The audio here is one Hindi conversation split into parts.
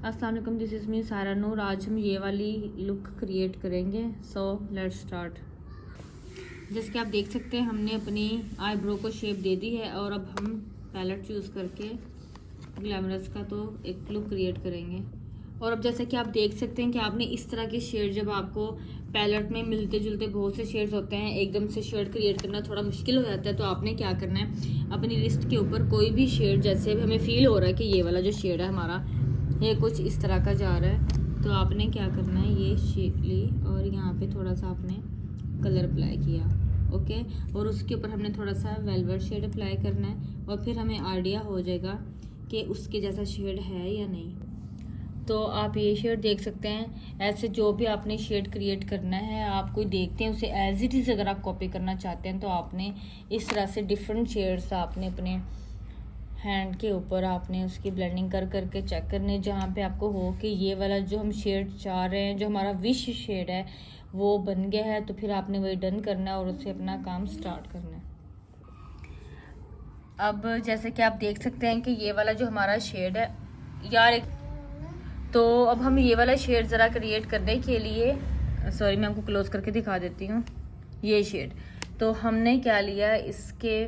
अस्सलाम वालेकुम, दिस इज़ मी सारा नूर। आज हम ये वाली लुक क्रिएट करेंगे। So let's start. जैसे कि आप देख सकते हैं हमने अपनी आईब्रो को शेप दे दी है और अब हम पैलेट चूज़ करके ग्लैमरस का तो एक लुक क्रिएट करेंगे। और अब जैसे कि आप देख सकते हैं कि आपने इस तरह के शेड, जब आपको पैलेट में मिलते जुलते बहुत से शेड्स होते हैं, एकदम से शेड क्रिएट करना थोड़ा मुश्किल हो जाता है। तो आपने क्या करना है, अपनी लिस्ट के ऊपर कोई भी शेड, जैसे भी हमें फील हो रहा है कि ये वाला जो शेड है हमारा ये कुछ इस तरह का जा रहा है, तो आपने क्या करना है, ये शेड ली और यहाँ पे थोड़ा सा आपने कलर अप्लाई किया। ओके, और उसके ऊपर हमने थोड़ा सा वेलवेट शेड अप्लाई करना है और फिर हमें आइडिया हो जाएगा कि उसके जैसा शेड है या नहीं। तो आप ये शेड देख सकते हैं। ऐसे जो भी आपने शेड क्रिएट करना है, आप कोई देखते हैं उसे एज इट इज़ अगर आप कॉपी करना चाहते हैं तो आपने इस तरह से डिफरेंट शेड्स आपने अपने हैंड के ऊपर आपने उसकी ब्लेंडिंग कर करके चेक करने, जहाँ पे आपको हो कि ये वाला जो हम शेड चाह रहे हैं, जो हमारा विश शेड है वो बन गया है, तो फिर आपने वही डन करना है और उससे अपना काम स्टार्ट करना है। अब जैसे कि आप देख सकते हैं कि ये वाला जो हमारा शेड है यार, तो अब हम ये वाला शेड ज़रा क्रिएट करने के लिए, सॉरी मैं आपको क्लोज करके दिखा देती हूँ ये शेड। तो हमने क्या लिया, इसके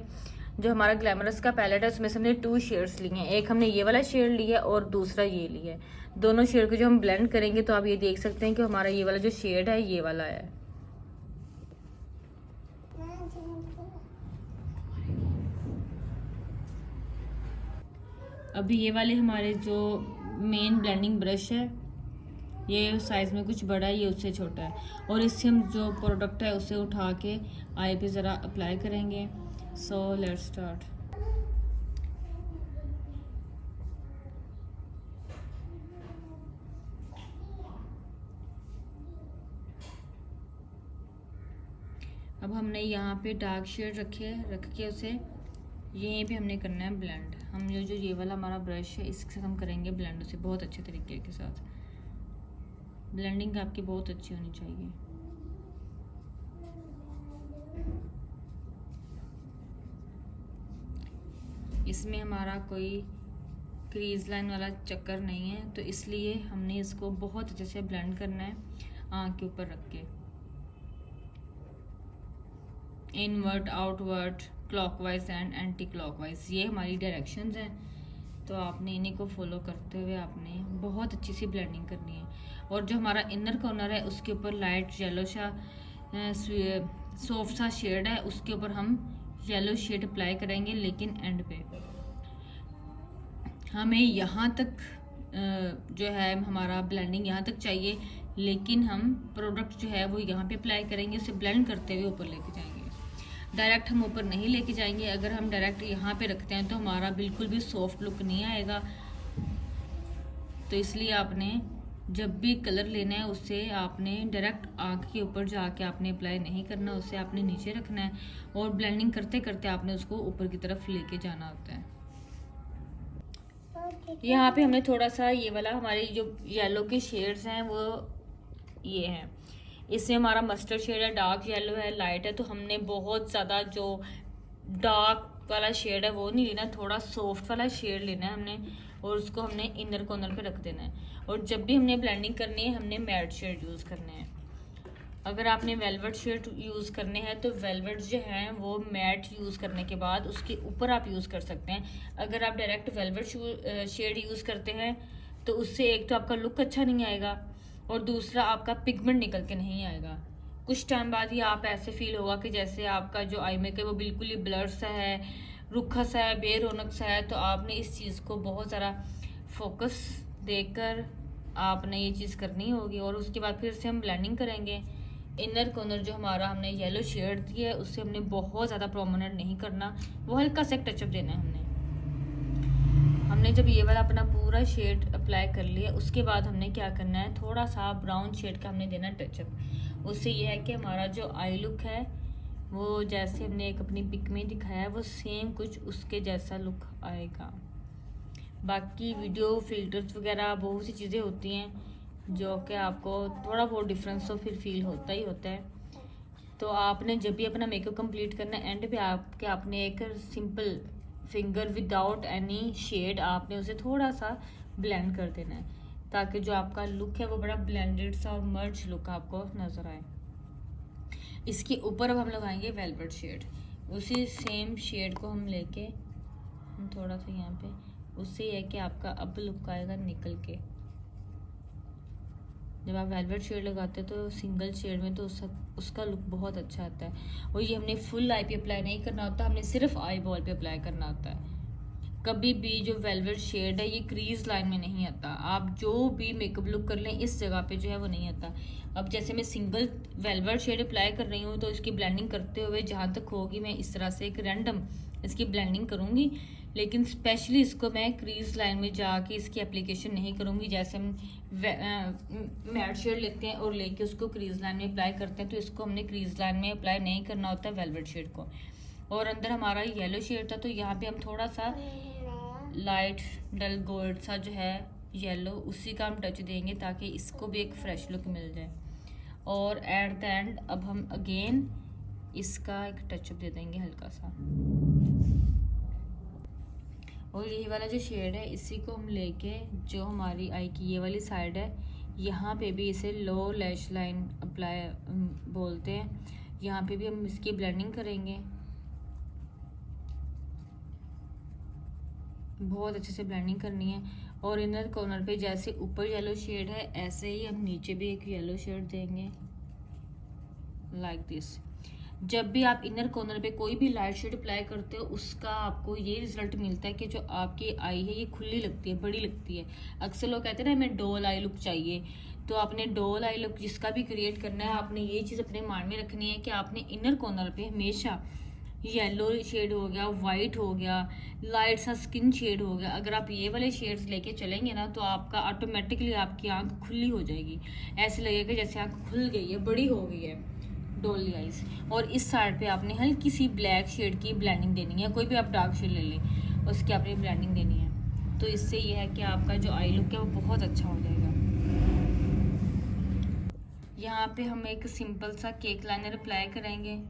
जो हमारा ग्लैमरस का पैलेट है उसमें से हमने 2 शेड्स लिए हैं। एक हमने ये वाला शेड लिया और दूसरा ये लिया है। दोनों शेड को जो हम ब्लेंड करेंगे तो आप ये देख सकते हैं कि हमारा ये वाला जो शेड है ये वाला है। अभी ये वाले हमारे जो मेन ब्लेंडिंग ब्रश है ये साइज़ में कुछ बड़ा है, ये उससे छोटा है, और इससे हम जो प्रोडक्ट है उसे उठा के आई पे ज़रा अप्लाई करेंगे। So let's start. अब हमने यहाँ पे डार्क शेड रख के उसे यहीं पे हमने करना है ब्लेंड। हम जो ये वाला हमारा ब्रश है इससे हम करेंगे ब्लेंड उसे बहुत अच्छे तरीके के साथ। ब्लेंडिंग आपकी बहुत अच्छी होनी चाहिए। इसमें हमारा कोई क्रीज लाइन वाला चक्कर नहीं है, तो इसलिए हमने इसको बहुत अच्छे से ब्लेंड करना है आँख के ऊपर रख के। Invert, outvert, clockwise and anti clockwise, ये हमारी डायरेक्शंस हैं। तो आपने इन्हीं को फॉलो करते हुए आपने बहुत अच्छी सी ब्लेंडिंग करनी है। और जो हमारा इनर कॉर्नर है उसके ऊपर लाइट येलो सा सॉफ्ट सा शेड है, उसके ऊपर हम येलो शेड अप्लाई करेंगे, लेकिन एंड पे हमें यहाँ तक जो है हमारा ब्लेंडिंग यहाँ तक चाहिए, लेकिन हम प्रोडक्ट जो है वो यहाँ पे अप्लाई करेंगे, उसे ब्लेंड करते हुए ऊपर लेके जाएंगे। डायरेक्ट हम ऊपर नहीं लेके जाएंगे। अगर हम डायरेक्ट यहाँ पे रखते हैं तो हमारा बिल्कुल भी सॉफ्ट लुक नहीं आएगा। तो इसलिए आपने जब भी कलर लेना है उससे आपने डायरेक्ट आँख के ऊपर जाके आपने अप्लाई नहीं करना, उसे आपने नीचे रखना है और ब्लेंडिंग करते करते आपने उसको ऊपर की तरफ लेके जाना होता है। यहाँ पे हमने थोड़ा सा ये वाला हमारे जो येलो के शेड्स हैं वो ये हैं, इसमें हमारा मस्टर्ड शेड है, डार्क येलो है, लाइट है। तो हमने बहुत ज़्यादा जो डार्क वाला शेड है वो नहीं लेना, थोड़ा सॉफ्ट वाला शेड लेना है हमने, और उसको हमने इनर कॉर्नर पे रख देना है। और जब भी हमने ब्लेंडिंग करनी है हमने मैट शेड यूज़ करने हैं। अगर आपने वेलवेट शेड यूज़ करने हैं तो वेलवेट जो है वो मैट यूज़ करने के बाद उसके ऊपर आप यूज़ कर सकते हैं। अगर आप डायरेक्ट वेलवेट शेड यूज़ करते हैं तो उससे एक तो आपका लुक अच्छा नहीं आएगा और दूसरा आपका पिगमेंट निकल के नहीं आएगा। कुछ टाइम बाद ही आप ऐसे फील होगा कि जैसे आपका जो आई मेकअप है वो बिल्कुल ही ब्लर सा है, रुखा सा है, बेरौनक सा है। तो आपने इस चीज़ को बहुत ज़्यादा फोकस देकर आपने ये चीज़ करनी होगी। और उसके बाद फिर से हम ब्लेंडिंग करेंगे। इनर कॉर्नर जो हमारा हमने येलो शेड दिया है उससे हमने बहुत ज़्यादा प्रोमिनेंट नहीं करना, वो हल्का सा टचअप देना है हमने जब ये वाला अपना पूरा शेड अप्लाई कर लिया उसके बाद हमने क्या करना है, थोड़ा सा ब्राउन शेड का हमने देना टचअप। उससे ये है कि हमारा जो आई लुक है वो जैसे हमने एक अपनी पिक में दिखाया है वो सेम कुछ उसके जैसा लुक आएगा। बाकी वीडियो फिल्टर्स वगैरह बहुत सी चीज़ें होती हैं जो कि आपको थोड़ा बहुत डिफरेंस तो फिर फील होता ही होता है। तो आपने जब भी अपना मेकअप कंप्लीट करना है एंड पे आपने एक simple finger without any shade आपने उसे थोड़ा सा ब्लेंड कर देना है। ताकि जो आपका लुक है वो बड़ा ब्लेंडेड सा और मर्ज लुक आपको नज़र आए। इसके ऊपर अब हम लगाएंगे वेलवेट शेड। उसी सेम शेड को हम लेके हम थोड़ा सा यहाँ पे, उससे है कि आपका अब लुक आएगा निकल के। जब आप वेलवेट शेड लगाते हैं तो सिंगल शेड में तो उसका लुक बहुत अच्छा आता है। और ये हमने फुल आई पे अप्लाई नहीं करना होता, हमने सिर्फ आई बॉल पे अप्लाई करना होता है। कभी भी जो वेलवेट शेड है ये क्रीज लाइन में नहीं आता। आप जो भी मेकअप लुक कर लें इस जगह पे जो है वो नहीं आता। अब जैसे मैं सिंगल वेलवेट शेड अप्लाई कर रही हूँ तो इसकी ब्लेंडिंग करते हुए जहाँ तक होगी मैं इस तरह से एक रैंडम इसकी ब्लेंडिंग करूँगी, लेकिन स्पेशली इसको मैं क्रीज लाइन में जाके इसकी एप्लीकेशन नहीं करूँगी। जैसे हम मैट शेड लेते हैं और लेके उसको क्रीज लाइन में अप्लाई करते हैं, तो इसको हमने क्रीज लाइन में अप्लाई नहीं करना होता है वेलवेट शेड को। और अंदर हमारा येलो शेड था तो यहाँ पे हम थोड़ा सा लाइट डल गोल्ड सा जो है येलो, उसी का हम टच देंगे ताकि इसको भी एक फ्रेश लुक मिल जाए। और एट द एंड अब हम अगेन इसका एक टचअप दे देंगे हल्का सा। और यही वाला जो शेड है इसी को हम लेके जो हमारी आई की ये वाली साइड है यहाँ पे भी इसे लो लैश लाइन अप्लाई बोलते हैं, यहाँ पे भी हम इसकी ब्लेंडिंग करेंगे। बहुत अच्छे से ब्लेंडिंग करनी है। और इनर कॉर्नर पे जैसे ऊपर येलो शेड है ऐसे ही हम नीचे भी एक येलो शेड देंगे लाइक दिस। जब भी आप इनर कॉर्नर पे कोई भी लाइट शेड अप्लाई करते हो उसका आपको ये रिजल्ट मिलता है कि जो आपकी आई है ये खुली लगती है, बड़ी लगती है। अक्सर लोग कहते हैं ना हमें डोल आई लुक चाहिए, तो आपने डोल आई लुक जिसका भी क्रिएट करना है आपने ये चीज़ अपने माइंड में रखनी है कि आपने इनर कॉर्नर पे हमेशा येलो शेड हो गया, वाइट हो गया, लाइट सा स्किन शेड हो गया, अगर आप ये वाले शेड्स लेके चलेंगे ना तो आपका ऑटोमेटिकली आपकी आंख खुली हो जाएगी। ऐसे लगेगा जैसे आंख खुल गई है, बड़ी हो गई है, डोली आइज। और इस साइड पे आपने हल्की सी ब्लैक शेड की ब्लेंडिंग देनी है, कोई भी आप डार्क शेड ले लें उसकी आपने ब्लेंडिंग देनी है। तो इससे ये है कि आपका जो आई लुक है वो बहुत अच्छा हो जाएगा। यहाँ पे हम एक सिंपल सा केक लाइनर अप्लाई करेंगे।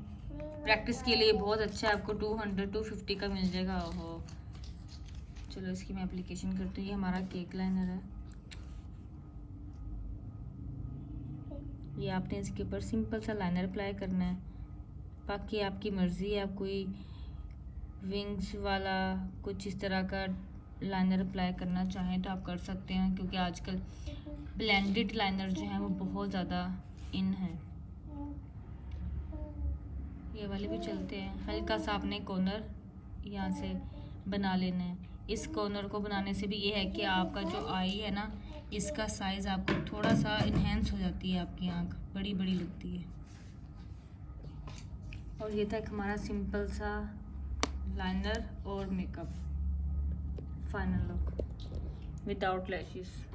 प्रैक्टिस के लिए बहुत अच्छा है, आपको 200-250 का मिल जाएगा। ओहो, चलो इसकी मैं एप्लीकेशन करती हूँ। ये हमारा केक लाइनर है, ये आपने इसके ऊपर सिंपल सा लाइनर अप्लाई करना है। बाकी आपकी मर्ज़ी है, आप कोई विंग्स वाला कुछ इस तरह का लाइनर अप्लाई करना चाहें तो आप कर सकते हैं, क्योंकि आजकल ब्लेंडेड लाइनर जो हैं वो बहुत ज़्यादा इन है। ये वाले भी चलते हैं। हल्का सा आपने कॉर्नर यहाँ से बना लेना है। इस कॉर्नर को बनाने से भी ये है कि आपका जो आई है ना इसका साइज़ आपको थोड़ा सा इन्हेंस हो जाती है, आपकी आंख बड़ी बड़ी लगती है। और ये था एक हमारा सिंपल सा लाइनर और makeup final look without lashes.